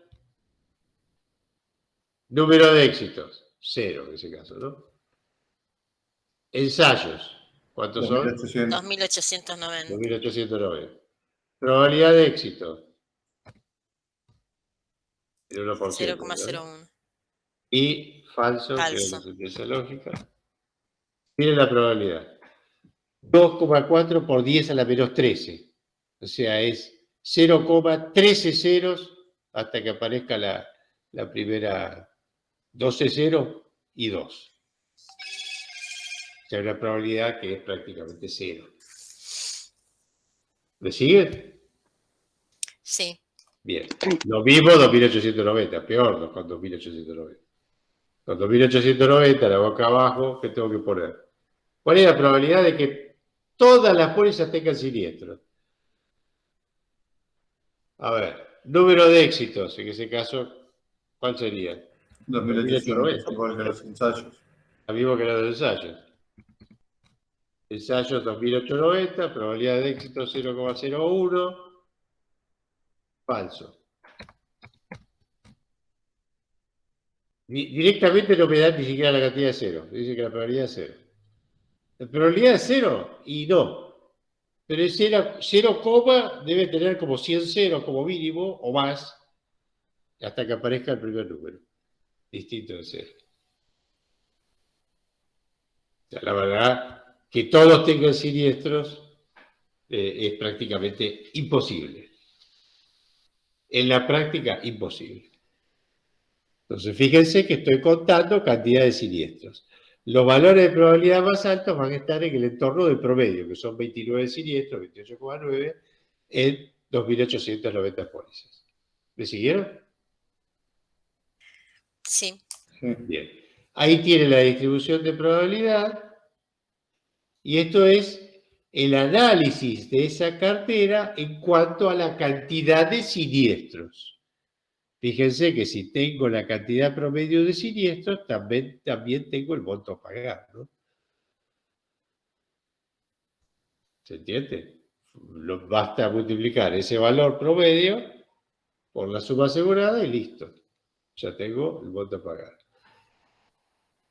Número de éxitos, 0 en ese caso, ¿no? Ensayos, ¿cuántos son? 2800. 2890. 2.890. Probabilidad de éxito, el 1%. 0,01. Y falso, que es Falso. la sentencia lógica. Miren la probabilidad. 2,4 por 10 a la menos 13. O sea, es 0,13 ceros hasta que aparezca la primera 12 ceros y 2. O sea, una probabilidad que es prácticamente 0. ¿Me siguen? Sí. Bien. Lo mismo 2.890, peor con 2.890. Con 2.890, la boca abajo, ¿qué tengo que poner? ¿Cuál es la probabilidad de que todas las pólizas tengan siniestros? A ver, número de éxitos, en ese caso, ¿cuál sería? 2800, igual que los ensayos. Lo mismo que los ensayos. Ensayos 2.890, probabilidad de éxito 0,01. Falso. Directamente no me dan ni siquiera la cantidad de 0. Dice que la probabilidad es 0. ¿La probabilidad es 0? Y no. Pero es 0, debe tener como 100 ceros como mínimo o más hasta que aparezca el primer número. Distinto de 0. O sea, la verdad, que todos tengan siniestros es prácticamente imposible. En la práctica, imposible. Entonces, fíjense que estoy contando cantidad de siniestros. Los valores de probabilidad más altos van a estar en el entorno del promedio, que son 29 siniestros, 28,9, en 2.890 pólizas. ¿Me siguieron? Sí. Bien. Ahí tiene la distribución de probabilidad. Y esto es el análisis de esa cartera en cuanto a la cantidad de siniestros. Fíjense que si tengo la cantidad promedio de siniestros, también tengo el monto a pagar, ¿no? ¿Se entiende? Basta multiplicar ese valor promedio por la suma asegurada y listo. Ya tengo el monto a pagar.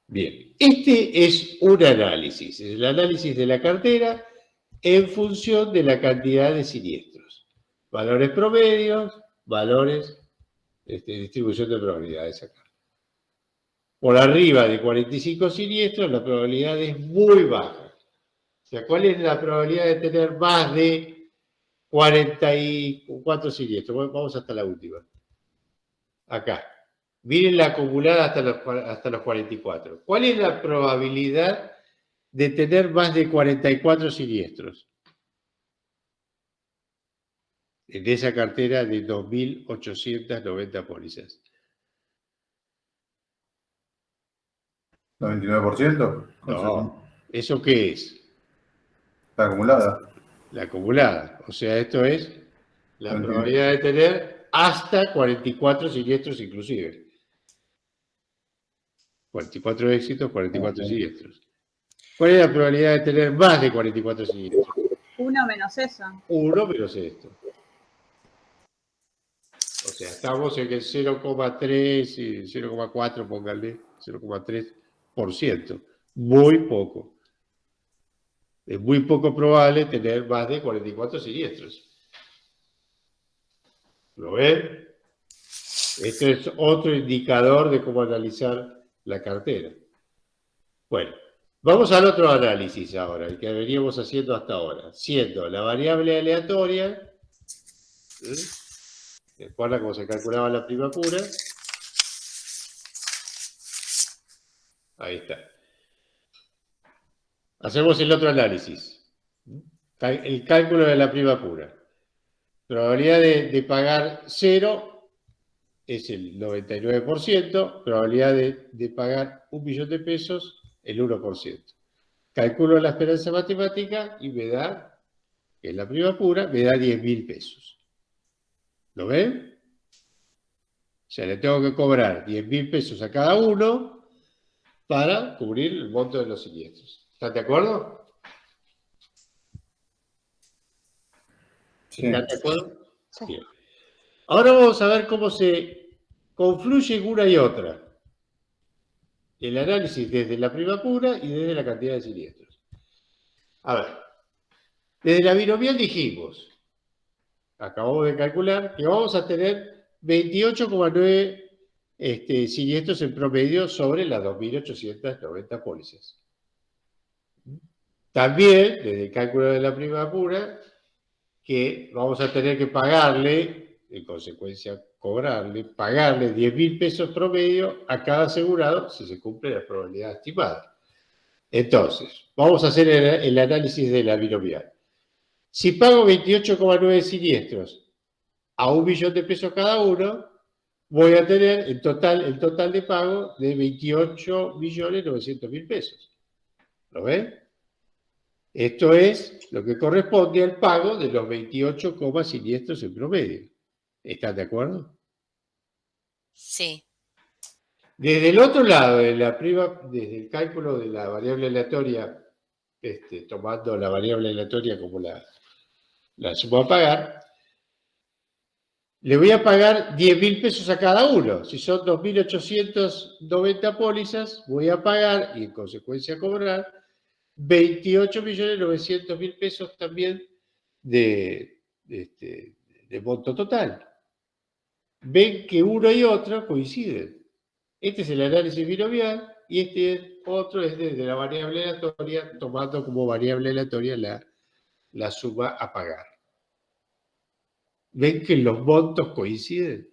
Bien, este es un análisis, el análisis de la cartera en función de la cantidad de siniestros. Valores promedios, valores, distribución de probabilidades acá. Por arriba de 45 siniestros, la probabilidad es muy baja. O sea, ¿cuál es la probabilidad de tener más de 44 siniestros? Bueno, vamos hasta la última. Acá. Miren la acumulada hasta los 44. ¿Cuál es la probabilidad de tener más de 44 siniestros en esa cartera de 2.890 pólizas? ¿99%? No. ¿Eso qué es? Está acumulada. La acumulada. O sea, esto es la No entiendo. probabilidad de tener hasta 44 siniestros inclusive. 44 éxitos, 44 siniestros. ¿Cuál es la probabilidad de tener más de 44 siniestros? 1 menos eso. 1 menos esto. O sea, estamos en el 0,3 y 0,4, póngale, 0,3%. Muy poco. Es muy poco probable tener más de 44 siniestros. ¿Lo ven? Este es otro indicador de cómo analizar la cartera. Bueno, vamos al otro análisis ahora, el que veníamos haciendo hasta ahora, siendo la variable aleatoria, ¿recuerdan cómo se calculaba la prima pura? Ahí está. Hacemos el otro análisis, el cálculo de la prima pura. Probabilidad de pagar 0 es el 99%, probabilidad de pagar 1 millón de pesos, el 1%. Calculo la esperanza matemática y me da, que es la prima pura, me da 10.000 pesos. ¿Lo ven? O sea, le tengo que cobrar 10.000 pesos a cada uno para cubrir el monto de los siniestros. ¿Están de acuerdo? Sí. ¿Están de acuerdo? Bien. Ahora vamos a ver cómo se confluye una y otra. El análisis desde la prima pura y desde la cantidad de siniestros. A ver, desde la binomial dijimos, acabamos de calcular, que vamos a tener 28,9 siniestros en promedio sobre las 2.890 pólizas. También, desde el cálculo de la prima pura, que vamos a tener que pagarle, en consecuencia pagarle 10.000 pesos promedio a cada asegurado si se cumple la probabilidad estimada. Entonces, vamos a hacer el análisis de la binomial. Si pago 28,9 siniestros a 1 millón de pesos cada uno, voy a tener el total de pago de 28.900.000 pesos. ¿Lo ven? Esto es lo que corresponde al pago de los 28, siniestros en promedio. ¿Están de acuerdo? Sí. Desde el otro lado, desde el cálculo de la variable aleatoria, tomando la variable aleatoria como la suma a pagar, le voy a pagar 10.000 pesos a cada uno. Si son 2.890 pólizas, voy a pagar y en consecuencia cobrar 28.900.000 pesos también de monto total. Ven que uno y otro coinciden. Este es el análisis binomial y este otro es desde la variable aleatoria, tomando como variable aleatoria la suma a pagar. ¿Ven que los montos coinciden?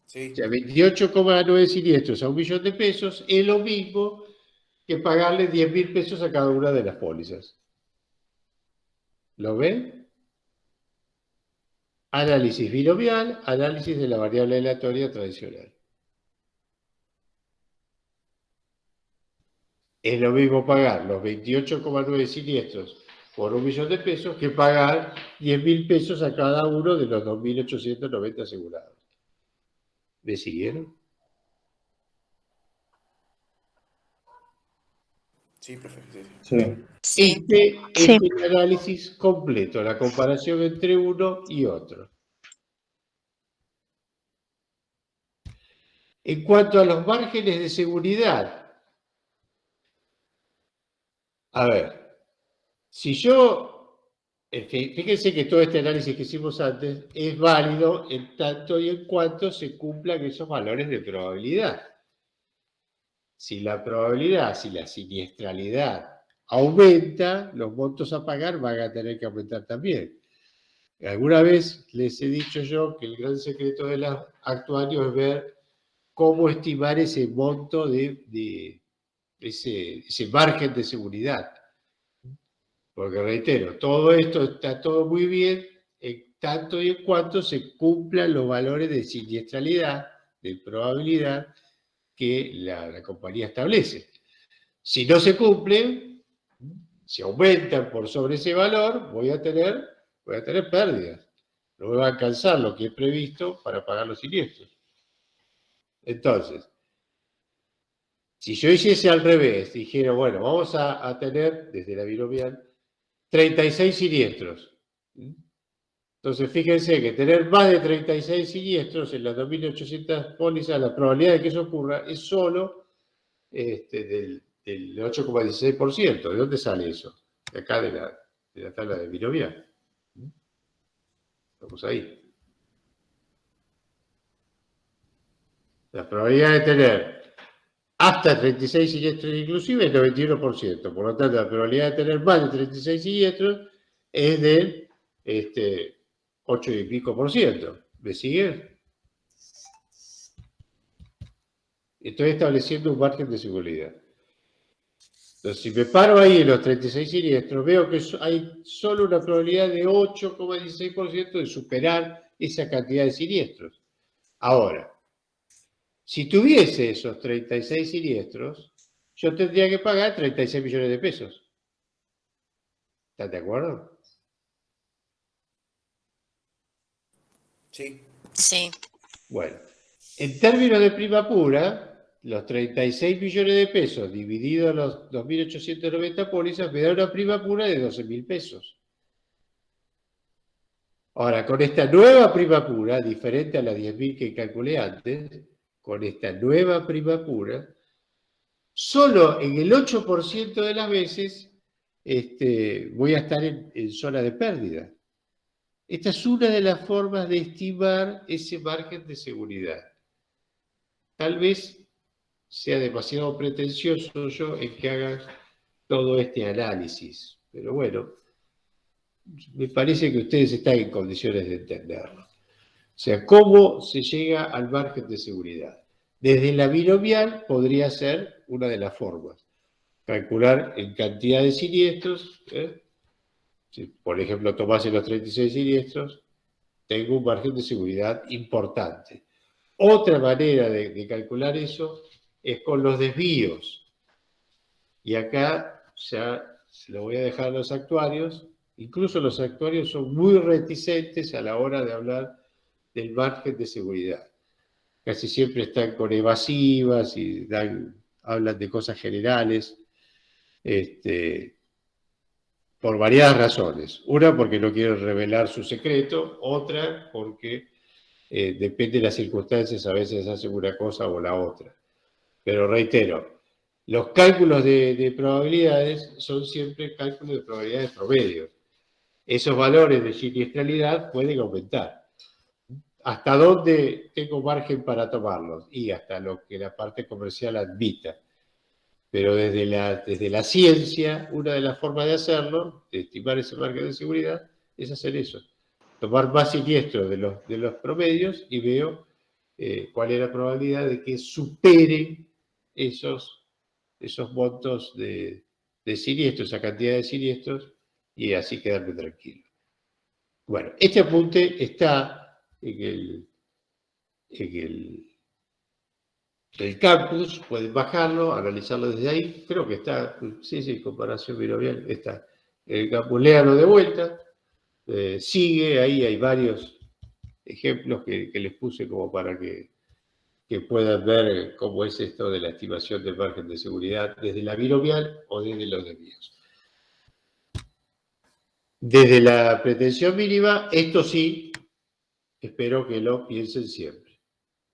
Sí. O sea, 28,9 siniestros a 1 millón de pesos es lo mismo que pagarle 10.000 pesos a cada una de las pólizas. ¿Lo ven? Análisis binomial, análisis de la variable aleatoria tradicional. Es lo mismo pagar los 28,9 siniestros por 1 millón de pesos que pagar 10.000 pesos a cada uno de los 2.890 asegurados. ¿Me siguieron? Sí, profe. Sí, sí. Sí. Sí, Este es el análisis completo, la comparación entre uno y otro. En cuanto a los márgenes de seguridad, a ver, si yo, fíjense que todo este análisis que hicimos antes es válido en tanto y en cuanto se cumplan esos valores de probabilidad. Si la probabilidad, si la siniestralidad aumenta, los montos a pagar van a tener que aumentar también. Alguna vez les he dicho yo que el gran secreto de los actuarios es ver cómo estimar ese monto de ese margen de seguridad. Porque reitero, todo esto está todo muy bien en tanto y en cuanto se cumplan los valores de siniestralidad, de probabilidad que la compañía establece. Si no se cumplen, si aumentan por sobre ese valor, voy a tener pérdidas. No me va a alcanzar lo que es previsto para pagar los siniestros. Entonces, si yo hiciese al revés, dijera, bueno, vamos a tener, desde la binomial, 36 siniestros. Entonces, fíjense que tener más de 36 siniestros en las 2.800 pólizas, la probabilidad de que eso ocurra es solo del 8,16%. ¿De dónde sale eso? De acá de la tabla de binomial. Estamos ahí. La probabilidad de tener hasta 36 siniestros inclusive es 91%. Por lo tanto, la probabilidad de tener más de 36 siniestros es del 8 y pico por ciento. ¿Me sigue? Estoy estableciendo un margen de seguridad. Entonces, si me paro ahí en los 36 siniestros, veo que hay solo una probabilidad de 8,16% de superar esa cantidad de siniestros. Ahora, si tuviese esos 36 siniestros, yo tendría que pagar 36 millones de pesos. ¿Están de acuerdo? Sí. sí. Bueno, en términos de prima pura, los 36 millones de pesos divididos en los 2.890 pólizas me da una prima pura de 12.000 pesos. Ahora, con esta nueva prima pura, diferente a las 10.000 que calculé antes, con esta nueva prima pura, solo en el 8% de las veces voy a estar en zona de pérdida. Esta es una de las formas de estimar ese margen de seguridad. Tal vez sea demasiado pretencioso yo en que haga todo este análisis, pero bueno, me parece que ustedes están en condiciones de entenderlo. O sea, ¿cómo se llega al margen de seguridad? Desde la binomial podría ser una de las formas. Calcular en cantidad de siniestros. Si, por ejemplo, tomase los 36 siniestros, tengo un margen de seguridad importante. Otra manera de calcular eso es con los desvíos. Y acá ya se lo voy a dejar a los actuarios. Incluso los actuarios son muy reticentes a la hora de hablar del margen de seguridad. Casi siempre están con evasivas y hablan de cosas generales, por variadas razones. Una, porque no quieren revelar su secreto; otra, porque depende de las circunstancias, a veces hacen una cosa o la otra. Pero reitero, los cálculos de probabilidades son siempre cálculos de probabilidades promedio. Esos valores de siniestralidad pueden aumentar. ¿Hasta dónde tengo margen para tomarlos? Y hasta lo que la parte comercial admita. Pero desde la ciencia, una de las formas de hacerlo, de estimar ese margen de seguridad, es hacer eso. Tomar más siniestros de los promedios y veo cuál es la probabilidad de que superen esos montos de siniestros, esa cantidad de siniestros, y así quedarme tranquilo. Bueno, este apunte está en el campus, pueden bajarlo, analizarlo desde ahí. Creo que está, sí, comparación binomial, está. léalo de vuelta. Sigue, ahí hay varios ejemplos que les puse como para que puedan ver cómo es esto de la estimación del margen de seguridad desde la binomial o desde los desvíos. Desde la pretensión mínima, esto sí, espero que lo piensen siempre.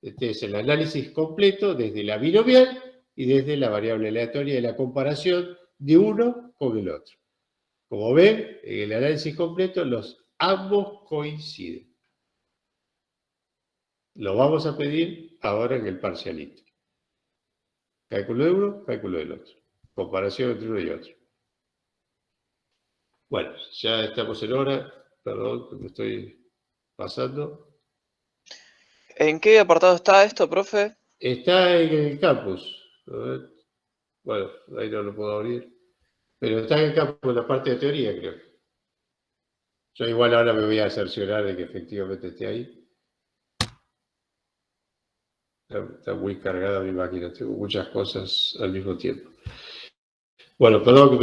Este es el análisis completo desde la binomial y desde la variable aleatoria y la comparación de uno con el otro. Como ven, en el análisis completo ambos coinciden. Lo vamos a pedir ahora en el parcialito. Cálculo de uno, cálculo del otro. Comparación entre uno y otro. Bueno, ya estamos en hora. Perdón, que me estoy pasando. ¿En qué apartado está esto, profe? Está en el campus. A ver. Bueno, ahí no lo puedo abrir. Pero está en el campus, en la parte de teoría, creo. Yo igual ahora me voy a cerciorar de que efectivamente esté ahí. Está muy cargada mi máquina, tengo muchas cosas al mismo tiempo. Bueno, perdón que